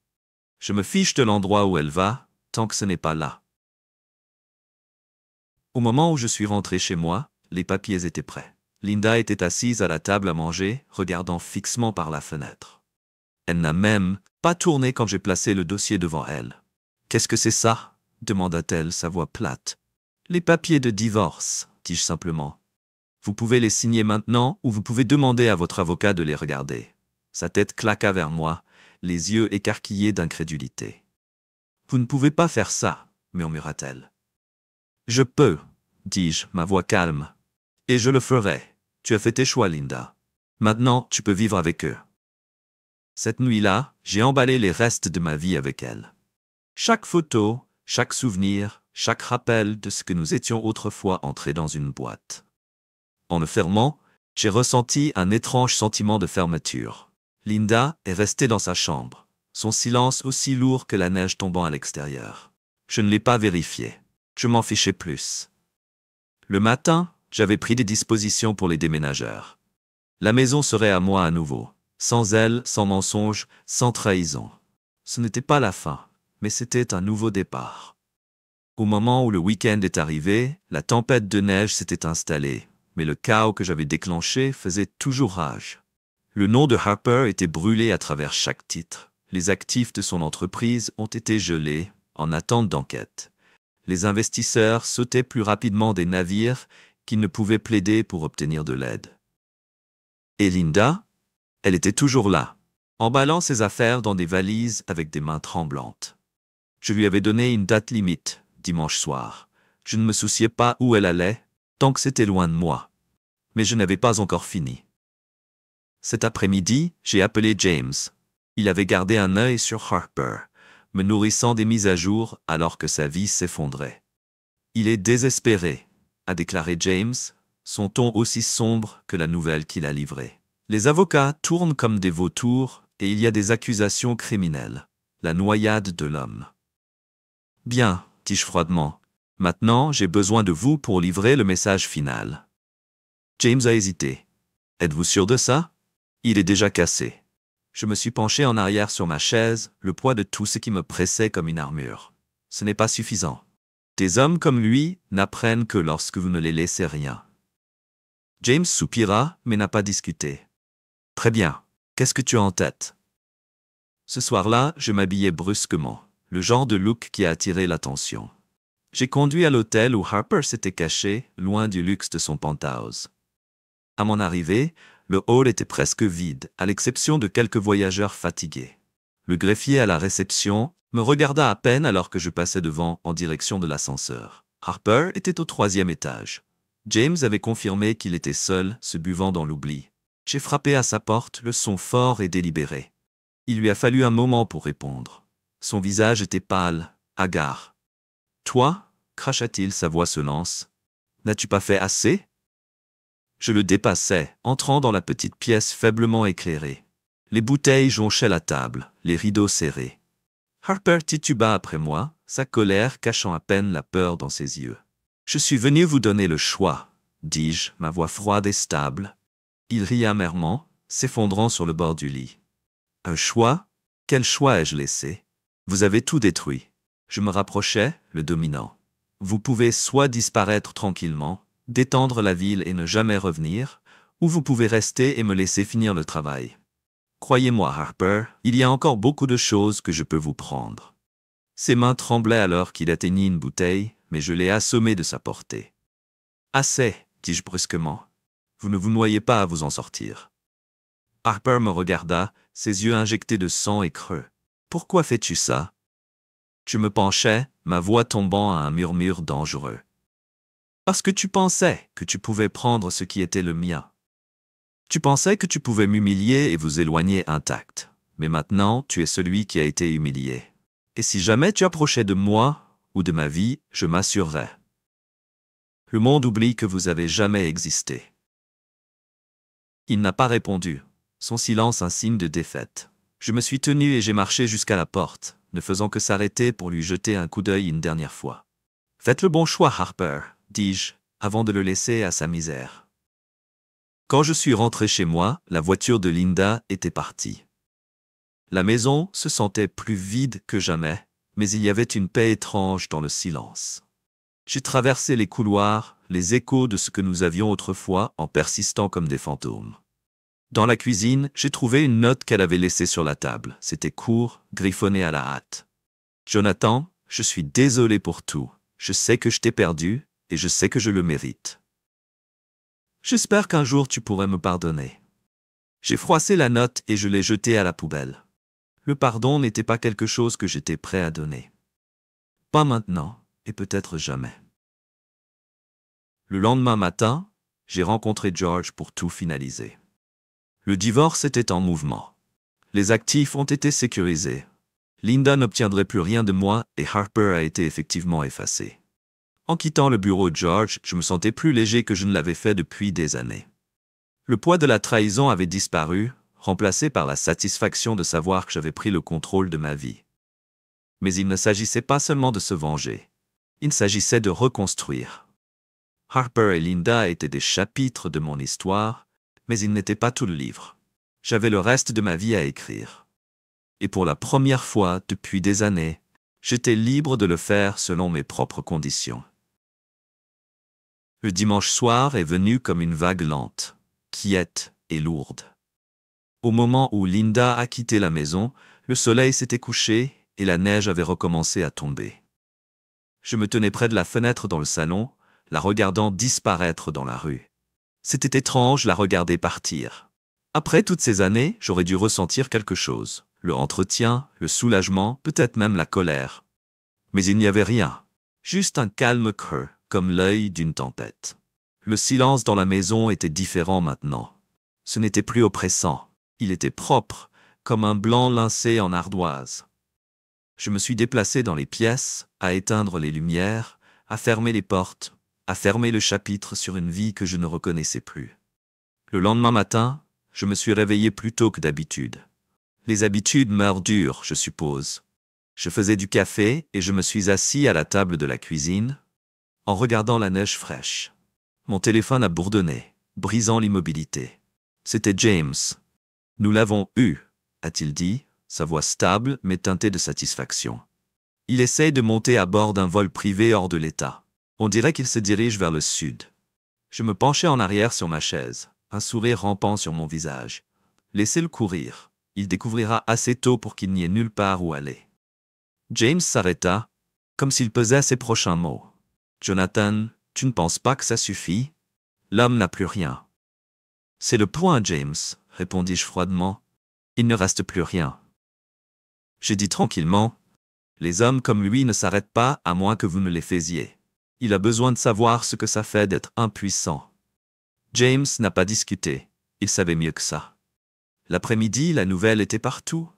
Je me fiche de l'endroit où elle va, tant que ce n'est pas là. Au moment où je suis rentré chez moi, les papiers étaient prêts. Linda était assise à la table à manger, regardant fixement par la fenêtre. Elle n'a même pas tourné quand j'ai placé le dossier devant elle. « Qu'est-ce que c'est ça ?» demanda-t-elle, sa voix plate. « Les papiers de divorce, dis-je simplement. Vous pouvez les signer maintenant ou vous pouvez demander à votre avocat de les regarder. » Sa tête claqua vers moi, les yeux écarquillés d'incrédulité. « Vous ne pouvez pas faire ça, murmura-t-elle. »« Je peux, dis-je, ma voix calme. Et je le ferai. Tu as fait tes choix, Linda. Maintenant, tu peux vivre avec eux. » Cette nuit-là, j'ai emballé les restes de ma vie avec elle. Chaque photo, chaque souvenir, chaque rappel de ce que nous étions autrefois entrés dans une boîte. En le fermant, j'ai ressenti un étrange sentiment de fermeture. Linda est restée dans sa chambre, son silence aussi lourd que la neige tombant à l'extérieur. Je ne l'ai pas vérifié. Je m'en fichais plus. Le matin, j'avais pris des dispositions pour les déménageurs. La maison serait à moi à nouveau, sans elle, sans mensonge, sans trahison. Ce n'était pas la fin, mais c'était un nouveau départ. Au moment où le week-end est arrivé, la tempête de neige s'était installée, mais le chaos que j'avais déclenché faisait toujours rage. Le nom de Harper était brûlé à travers chaque titre. Les actifs de son entreprise ont été gelés, en attente d'enquête. Les investisseurs sautaient plus rapidement des navires qu'ils ne pouvaient plaider pour obtenir de l'aide. Et Linda, elle était toujours là, emballant ses affaires dans des valises avec des mains tremblantes. Je lui avais donné une date limite, dimanche soir. Je ne me souciais pas où elle allait, tant que c'était loin de moi. Mais je n'avais pas encore fini. Cet après-midi, j'ai appelé James. Il avait gardé un œil sur Harper, me nourrissant des mises à jour alors que sa vie s'effondrait. « Il est désespéré », a déclaré James, son ton aussi sombre que la nouvelle qu'il a livrée. Les avocats tournent comme des vautours et il y a des accusations criminelles. La noyade de l'homme. « Bien, dis-je froidement. Maintenant, j'ai besoin de vous pour livrer le message final. » James a hésité. « Êtes-vous sûr de ça ? Il est déjà cassé. » Je me suis penché en arrière sur ma chaise, le poids de tout ce qui me pressait comme une armure. Ce n'est pas suffisant. Des hommes comme lui n'apprennent que lorsque vous ne les laissez rien. James soupira, mais n'a pas discuté. « Très bien. Qu'est-ce que tu as en tête ?» Ce soir-là, je m'habillais brusquement, le genre de look qui a attiré l'attention. J'ai conduit à l'hôtel où Harper s'était caché, loin du luxe de son penthouse. À mon arrivée, le hall était presque vide, à l'exception de quelques voyageurs fatigués. Le greffier à la réception me regarda à peine alors que je passais devant en direction de l'ascenseur. Harper était au 3e étage. James avait confirmé qu'il était seul, se buvant dans l'oubli. J'ai frappé à sa porte, le son fort et délibéré. Il lui a fallu un moment pour répondre. Son visage était pâle, hagard. « Toi » cracha-t-il, sa voix se lance. « N'as-tu pas fait assez ?» Je le dépassais, entrant dans la petite pièce faiblement éclairée. Les bouteilles jonchaient la table, les rideaux serrés. Harper tituba après moi, sa colère cachant à peine la peur dans ses yeux. « Je suis venu vous donner le choix, » dis-je, ma voix froide et stable. Il rit amèrement, s'effondrant sur le bord du lit. « Un choix ? Quel choix ai-je laissé ? Vous avez tout détruit. » Je me rapprochais, le dominant. « Vous pouvez soit disparaître tranquillement, d'étendre la ville et ne jamais revenir, ou vous pouvez rester et me laisser finir le travail. Croyez-moi, Harper, il y a encore beaucoup de choses que je peux vous prendre. » Ses mains tremblaient alors qu'il atteignit une bouteille, mais je l'ai assommé de sa portée. « Assez, dis-je brusquement. Vous ne vous noyez pas à vous en sortir. » Harper me regarda, ses yeux injectés de sang et creux. « Pourquoi fais-tu ça ?» Je me penchai, ma voix tombant à un murmure dangereux. « Parce que tu pensais que tu pouvais prendre ce qui était le mien. Tu pensais que tu pouvais m'humilier et vous éloigner intact. Mais maintenant, tu es celui qui a été humilié. Et si jamais tu approchais de moi ou de ma vie, je m'assurerais. Le monde oublie que vous avez jamais existé. » Il n'a pas répondu, son silence un signe de défaite. Je me suis tenu et j'ai marché jusqu'à la porte, ne faisant que s'arrêter pour lui jeter un coup d'œil une dernière fois. « Faites le bon choix, Harper, » dis-je, avant de le laisser à sa misère. Quand je suis rentré chez moi, la voiture de Linda était partie. La maison se sentait plus vide que jamais, mais il y avait une paix étrange dans le silence. J'ai traversé les couloirs, les échos de ce que nous avions autrefois en persistant comme des fantômes. Dans la cuisine, j'ai trouvé une note qu'elle avait laissée sur la table. C'était court, griffonné à la hâte. Jonathan, je suis désolé pour tout. Je sais que je t'ai perdu, et je sais que je le mérite. J'espère qu'un jour tu pourrais me pardonner. J'ai froissé la note et je l'ai jetée à la poubelle. Le pardon n'était pas quelque chose que j'étais prêt à donner. Pas maintenant, et peut-être jamais. Le lendemain matin, j'ai rencontré George pour tout finaliser. Le divorce était en mouvement. Les actifs ont été sécurisés. Linda n'obtiendrait plus rien de moi et Harper a été effectivement effacé. En quittant le bureau de George, je me sentais plus léger que je ne l'avais fait depuis des années. Le poids de la trahison avait disparu, remplacé par la satisfaction de savoir que j'avais pris le contrôle de ma vie. Mais il ne s'agissait pas seulement de se venger. Il s'agissait de reconstruire. Harper et Linda étaient des chapitres de mon histoire, mais ils n'étaient pas tout le livre. J'avais le reste de ma vie à écrire. Et pour la première fois depuis des années, j'étais libre de le faire selon mes propres conditions. Le dimanche soir est venu comme une vague lente, quiète et lourde. Au moment où Linda a quitté la maison, le soleil s'était couché et la neige avait recommencé à tomber. Je me tenais près de la fenêtre dans le salon, la regardant disparaître dans la rue. C'était étrange la regarder partir. Après toutes ces années, j'aurais dû ressentir quelque chose. Le entretien, le soulagement, peut-être même la colère. Mais il n'y avait rien. Juste un calme creux, comme l'œil d'une tempête. Le silence dans la maison était différent maintenant. Ce n'était plus oppressant. Il était propre, comme un blanc lincé en ardoise. Je me suis déplacé dans les pièces, à éteindre les lumières, à fermer les portes, à fermer le chapitre sur une vie que je ne reconnaissais plus. Le lendemain matin, je me suis réveillé plus tôt que d'habitude. Les habitudes meurent dures, je suppose. Je faisais du café et je me suis assis à la table de la cuisine, en regardant la neige fraîche. Mon téléphone a bourdonné, brisant l'immobilité. C'était James. « Nous l'avons eu », a-t-il dit, sa voix stable mais teintée de satisfaction. Il essaye de monter à bord d'un vol privé hors de l'État. On dirait qu'il se dirige vers le sud. Je me penchai en arrière sur ma chaise, un sourire rampant sur mon visage. Laissez-le courir. Il découvrira assez tôt pour qu'il n'y ait nulle part où aller. James s'arrêta, comme s'il pesait ses prochains mots. « Jonathan, tu ne penses pas que ça suffit? L'homme n'a plus rien. » « C'est le point, James, » répondis-je froidement. « Il ne reste plus rien. » J'ai dit tranquillement. « Les hommes comme lui ne s'arrêtent pas à moins que vous ne les faisiez. Il a besoin de savoir ce que ça fait d'être impuissant. » James n'a pas discuté. Il savait mieux que ça. L'après-midi, la nouvelle était partout.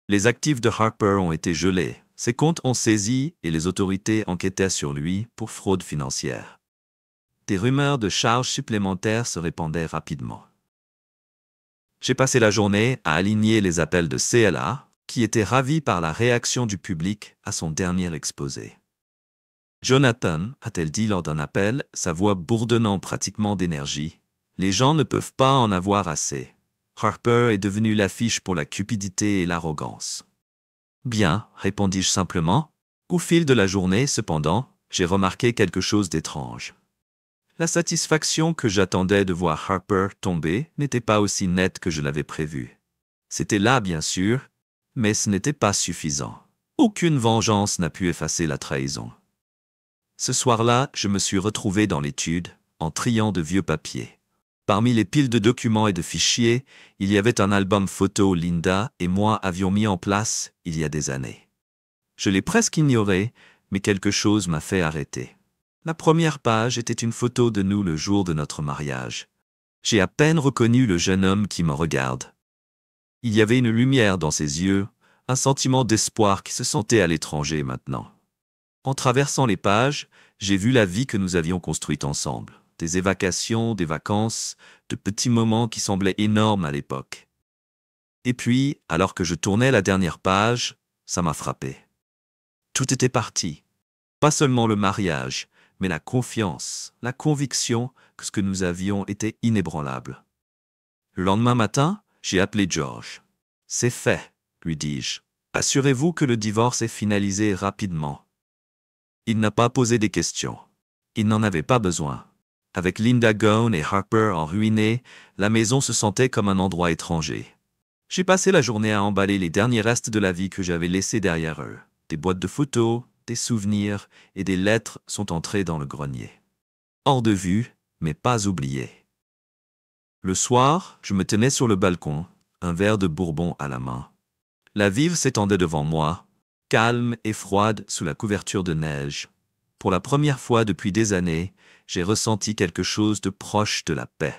Les actifs de Harper ont été gelés, ses comptes ont saisi et les autorités enquêtaient sur lui pour fraude financière. Des rumeurs de charges supplémentaires se répandaient rapidement. J'ai passé la journée à aligner les appels de CLA, qui étaient ravis par la réaction du public à son dernier exposé. « Jonathan », a-t-elle dit lors d'un appel, sa voix bourdonnant pratiquement d'énergie, « les gens ne peuvent pas en avoir assez. Harper est devenu l'affiche pour la cupidité et l'arrogance. » « Bien, répondis-je simplement. Au fil de la journée, cependant, j'ai remarqué quelque chose d'étrange. La satisfaction que j'attendais de voir Harper tomber n'était pas aussi nette que je l'avais prévu. C'était là, bien sûr, mais ce n'était pas suffisant. Aucune vengeance n'a pu effacer la trahison. Ce soir-là, je me suis retrouvé dans l'étude, en triant de vieux papiers. Parmi les piles de documents et de fichiers, il y avait un album photo Linda et moi avions mis en place il y a des années. Je l'ai presque ignoré, mais quelque chose m'a fait arrêter. La première page était une photo de nous le jour de notre mariage. J'ai à peine reconnu le jeune homme qui me regarde. Il y avait une lumière dans ses yeux, un sentiment d'espoir qui se sentait à l'étranger maintenant. En traversant les pages, j'ai vu la vie que nous avions construite ensemble. Des évacations, des vacances, de petits moments qui semblaient énormes à l'époque. Et puis, alors que je tournais la dernière page, ça m'a frappé. Tout était parti. Pas seulement le mariage, mais la confiance, la conviction que ce que nous avions était inébranlable. Le lendemain matin, j'ai appelé George. « C'est fait. lui dis-je. Assurez-vous que le divorce est finalisé rapidement. Il n'a pas posé des questions. Il n'en avait pas besoin. Avec Linda Gone et Harper en ruinée, la maison se sentait comme un endroit étranger. J'ai passé la journée à emballer les derniers restes de la vie que j'avais laissés derrière eux. Des boîtes de photos, des souvenirs et des lettres sont entrées dans le grenier. Hors de vue, mais pas oubliées. Le soir, je me tenais sur le balcon, un verre de bourbon à la main. La Vive s'étendait devant moi, calme et froide sous la couverture de neige. Pour la première fois depuis des années, j'ai ressenti quelque chose de proche de la paix.